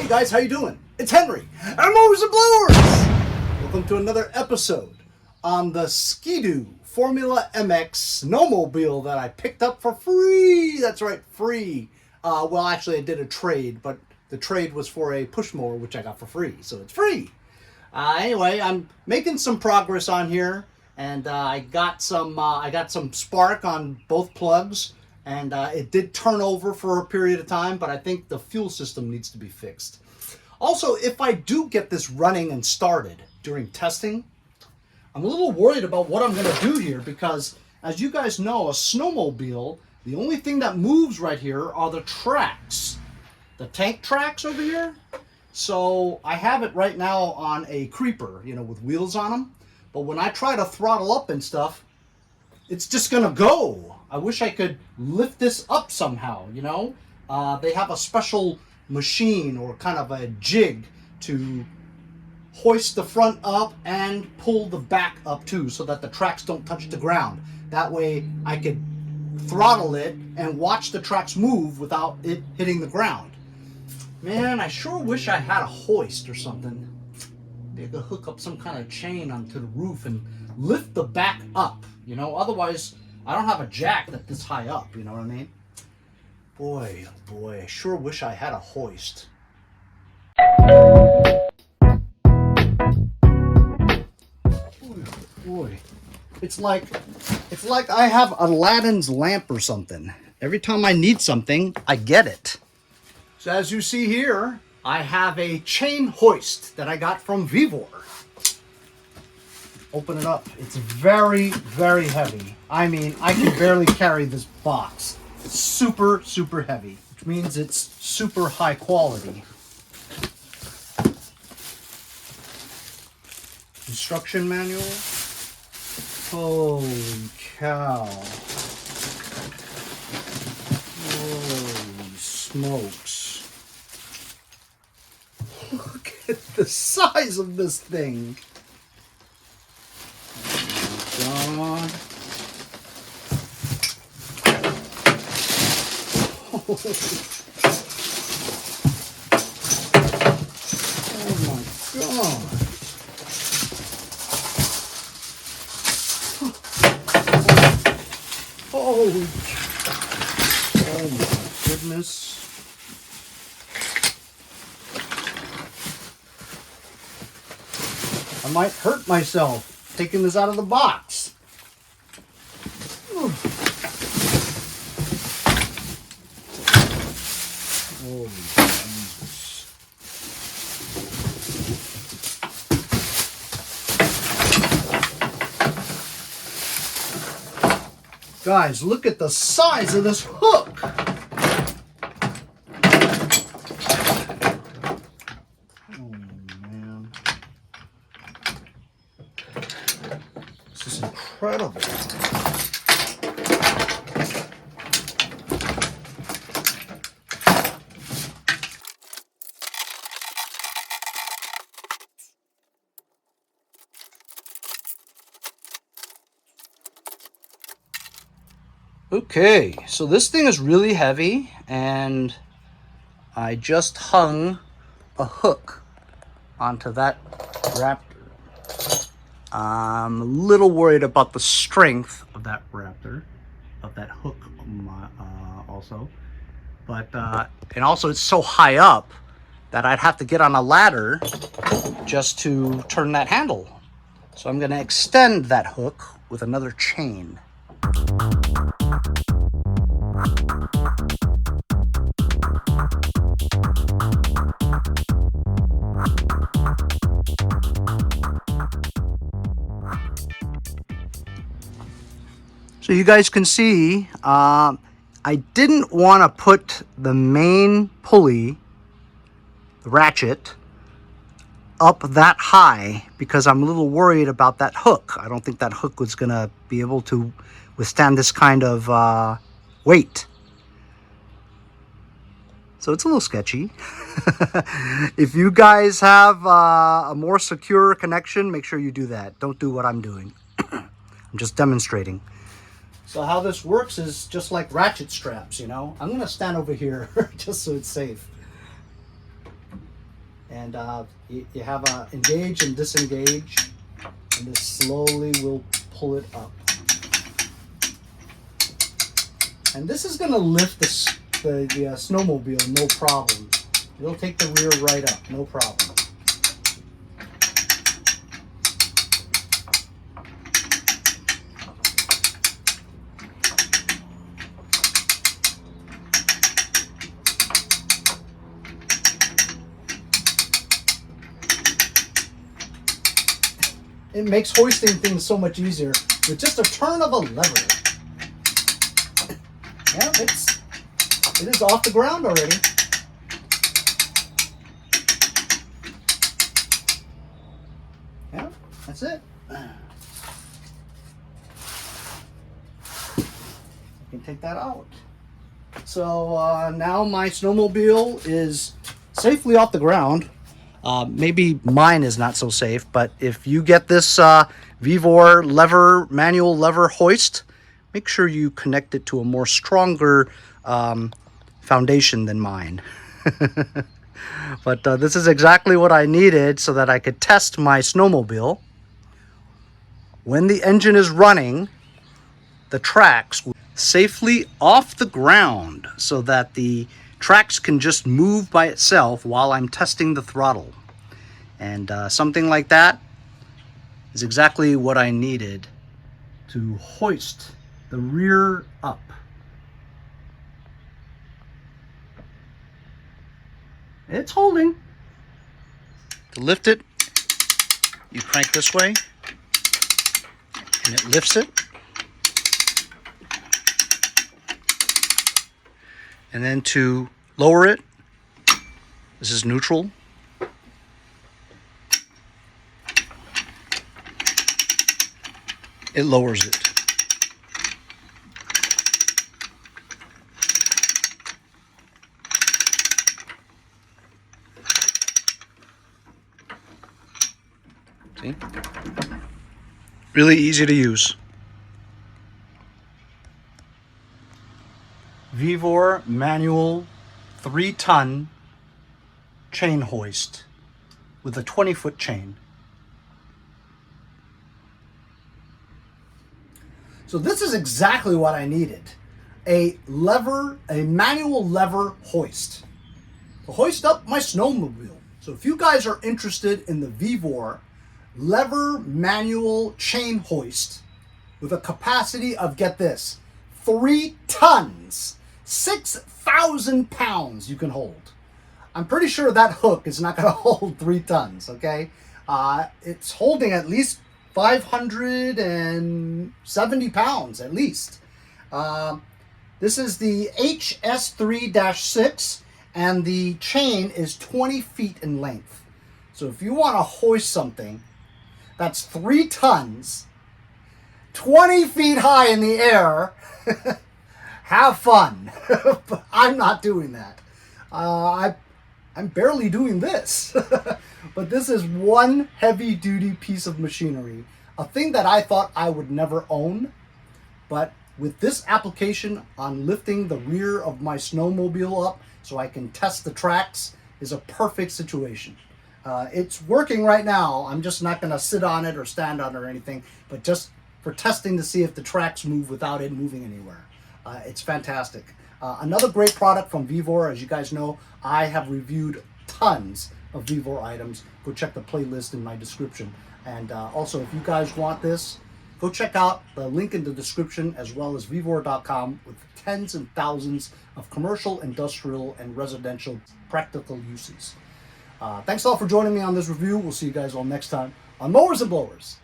guys, how you doing? It's Henry, and Mowers and Blowers! Welcome to another episode on the Ski-Doo Formula MX snowmobile that I picked up for free. That's right, free. Well, actually, I did a trade, but the trade was for a push mower, which I got for free, so it's free. Anyway, I'm making some progress on here, and I got some spark on both plugs, and it did turn over for a period of time, but I think the fuel system needs to be fixed. Also, if I do get this running and started during testing, I'm a little worried about what I'm going to do here because, as you guys know, a snowmobile, the only thing that moves right here are the tracks. The tank tracks over here. So I have it right now on a creeper, you know, with wheels on them. But when I try to throttle up and stuff, it's just going to go. I wish I could lift this up somehow, you know. They have a special machine or kind of a jig to hoist the front up and pull the back up too so that the tracks don't touch the ground. That way I could throttle it and watch the tracks move without it hitting the ground. Man, I sure wish I had a hoist or something. Maybe I could hook up some kind of chain onto the roof and lift the back up, you know. Otherwise, I don't have a jack that's this high up, you know what I mean? Boy, oh boy, I sure wish I had a hoist. Boy, it's like I have Aladdin's lamp or something. Every time I need something, I get it. So as you see here, I have a chain hoist that I got from Vevor. Open it up. It's very, very heavy. I mean, I can barely carry this box. It's super, super heavy, which means it's super high quality. Instruction manual. Holy cow. Holy smokes. Look at the size of this thing. Oh my God. Oh my God. Holy, oh my goodness. I might hurt myself taking this out of the box. Holy Jesus. Guys, look at the size of this hook. Oh, man. This is incredible. Okay, so this thing is really heavy, and I just hung a hook onto that Raptor. I'm a little worried about the strength of that Raptor, of that hook also. But, and also it's so high up that I'd have to get on a ladder just to turn that handle. So I'm going to extend that hook with another chain. So you guys can see, I didn't want to put the main pulley, the ratchet, up that high because I'm a little worried about that hook. I don't think that hook was going to be able to withstand this kind of weight. So it's a little sketchy. If you guys have a more secure connection, make sure you do that. Don't do what I'm doing. I'm just demonstrating. So how this works is just like ratchet straps, you know. I'm going to stand over here just so it's safe. And you have a engage and disengage, and this slowly will pull it up. And this is going to lift the snowmobile, no problem. It'll take the rear right up, no problem. It makes hoisting things so much easier with just a turn of a lever. Yeah, it is off the ground already. Yeah, that's it. You can take that out. So now my snowmobile is safely off the ground. Maybe mine is not so safe, but if you get this Vevor manual lever hoist, make sure you connect it to a more stronger foundation than mine. But this is exactly what I needed so that I could test my snowmobile. When the engine is running, the tracks will safely off the ground so that the tracks can just move by itself while I'm testing the throttle. And something like that is exactly what I needed to hoist the rear up. It's holding. To lift it, you crank this way and it lifts it. And then to lower it, this is neutral. It lowers it. See? Really easy to use. Vevor manual 3-ton chain hoist with a 20-foot chain. So this is exactly what I needed. A manual lever hoist to hoist up my snowmobile. So if you guys are interested in the Vevor lever manual chain hoist with a capacity of, get this, 3 tons, 6,000 pounds you can hold. I'm pretty sure that hook is not going to hold 3 tons, okay? It's holding at least 570 pounds at least. This is the HS3-6 and the chain is 20 feet in length. So if you want to hoist something that's 3 tons, 20 feet high in the air, have fun. But I'm not doing that. I'm barely doing this. But this is one heavy-duty piece of machinery, a thing that I thought I would never own. But with this application on lifting the rear of my snowmobile up so I can test the tracks is a perfect situation. It's working right now. I'm just not going to sit on it or stand on it or anything, but just for testing to see if the tracks move without it moving anywhere. It's fantastic. Another great product from Vevor. As you guys know, I have reviewed tons of Vevor items. Go check the playlist in my description. And also, if you guys want this, go check out the link in the description, as well as Vevor.com, with tens and thousands of commercial, industrial, and residential practical uses. Thanks all for joining me on this review. We'll see you guys all next time on Mowers and Blowers.